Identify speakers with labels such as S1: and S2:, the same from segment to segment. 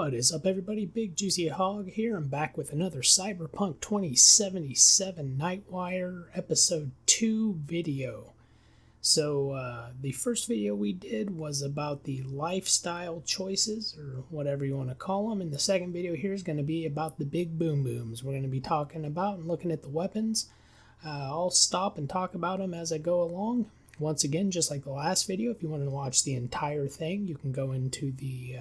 S1: What is up, everybody? Big Juicy Hog here. I'm back with another Cyberpunk 2077 Nightwire Episode 2 video. So, the first video we did was about the lifestyle choices, or whatever you want to call them. And the second video here is going to be about the big boom booms. We're going to be talking about and looking at the weapons. I'll stop and talk about them as I go along. Once again, just like the last video, if you want to watch the entire thing, you can go into the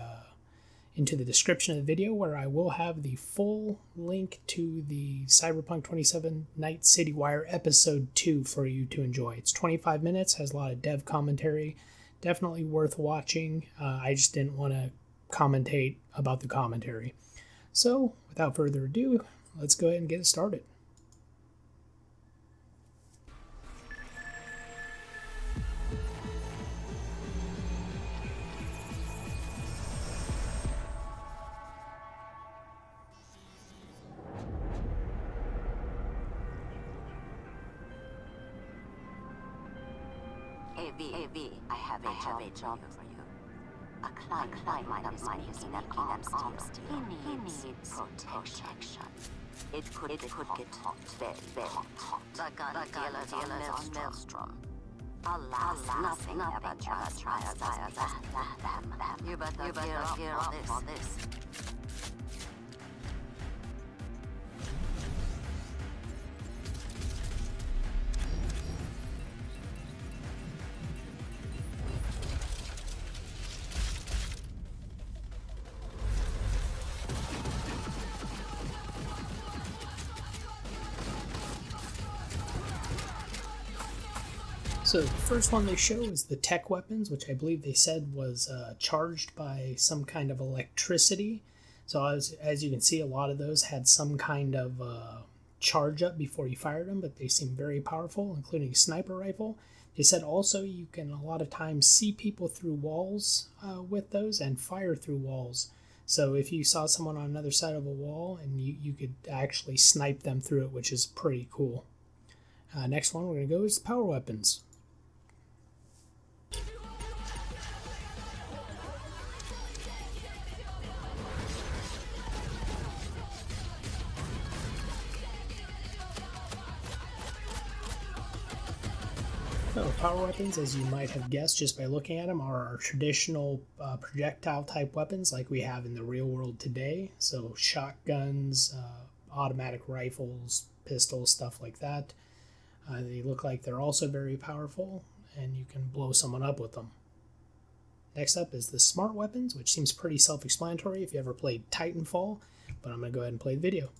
S1: description of the video, where I will have the full link to the Cyberpunk 27 Night City Wire Episode 2 for you to enjoy. It's 25 minutes, has a lot of dev commentary, definitely worth watching. I just didn't want to commentate about the commentary. So, without further ado, let's go ahead and get it started.
S2: AV, I have a job for you. A client of mine is making an arms deal. He needs protection. It could get hot, very hot. The gun dealers on Maelstrom. Alas, nothing ever transpires as them. You better gear up for this.
S1: So the first one they show is the tech weapons, which I believe they said was charged by some kind of electricity. So as you can see, a lot of those had some kind of charge up before you fired them, but they seem very powerful, including a sniper rifle. They said also you can a lot of times see people through walls with those and fire through walls. So if you saw someone on another side of a wall, and you could actually snipe them through it, which is pretty cool. Next one we're going to go is the power weapons. So power weapons, as you might have guessed just by looking at them, are our traditional projectile type weapons like we have in the real world today. So shotguns, automatic rifles, pistols, stuff like that. They look like they're also very powerful, and you can blow someone up with them. Next up is the smart weapons, which seems pretty self-explanatory if you ever played Titanfall, but I'm going to go ahead and play the video.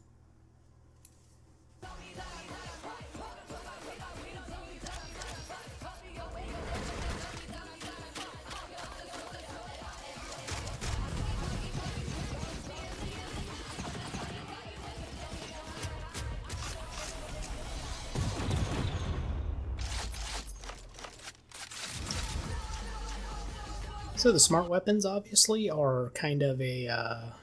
S1: So the smart weapons obviously are kind of a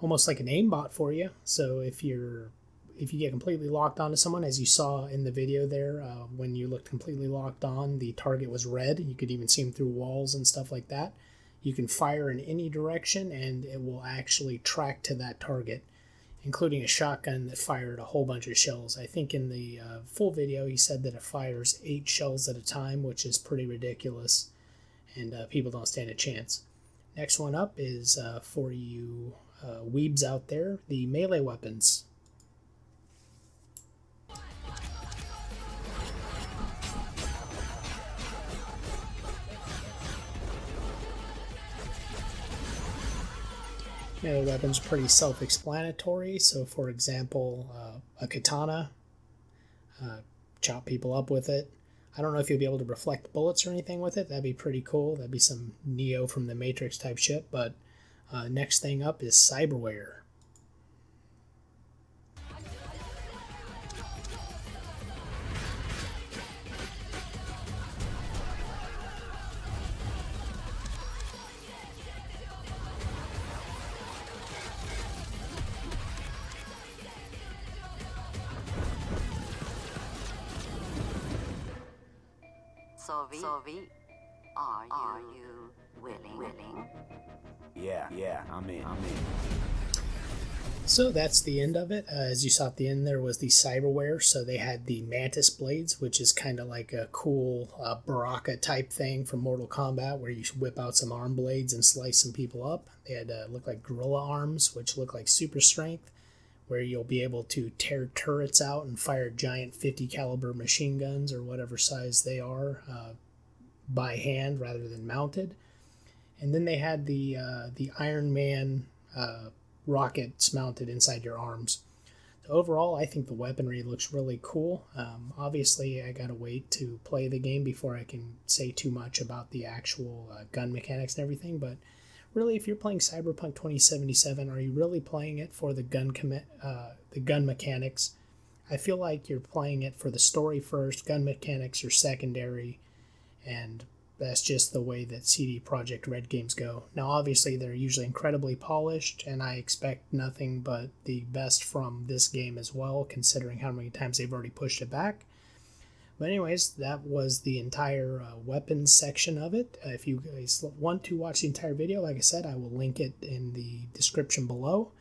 S1: almost like an aimbot for you. So if you get completely locked onto someone, as you saw in the video there, when you looked completely locked on, the target was red. You could even see them through walls and stuff like that. You can fire in any direction, and it will actually track to that target, including a shotgun that fired a whole bunch of shells. I think in the full video he said that it fires 8 shells at a time, which is pretty ridiculous. And people don't stand a chance. Next one up is for you weebs out there, the melee weapons. Melee weapons are pretty self-explanatory. So for example, a katana, chop people up with it. I don't know if you'll be able to reflect bullets or anything with it. That'd be pretty cool. That'd be some Neo from the Matrix type shit. But next thing up is cyberware.
S2: So, are you willing?
S3: Yeah, I'm in.
S1: So that's the end of it. As you saw at the end, there was the cyberware. So they had the mantis blades, which is kind of like a cool Baraka type thing from Mortal Kombat, where you whip out some arm blades and slice some people up. They had look like gorilla arms, which look like super strength, where you'll be able to tear turrets out and fire giant 50 caliber machine guns or whatever size they are by hand rather than mounted. And then they had the Iron Man rockets mounted inside your arms. So overall, I think the weaponry looks really cool. Obviously, I gotta wait to play the game before I can say too much about the actual gun mechanics and everything. But really, if you're playing Cyberpunk 2077, are you really playing it for the gun mechanics? I feel like you're playing it for the story first, gun mechanics are secondary, and that's just the way that CD Projekt Red games go. Now, obviously, they're usually incredibly polished, and I expect nothing but the best from this game as well, considering how many times they've already pushed it back. But anyways, that was the entire weapons section of it. If you guys want to watch the entire video, like I said, I will link it in the description below.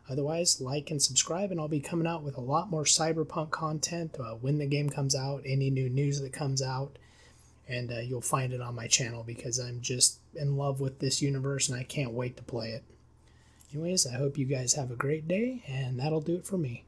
S1: Otherwise, like and subscribe, and I'll be coming out with a lot more Cyberpunk content when the game comes out, any new news that comes out. And you'll find it on my channel because I'm just in love with this universe and I can't wait to play it. Anyways, I hope you guys have a great day, and that'll do it for me.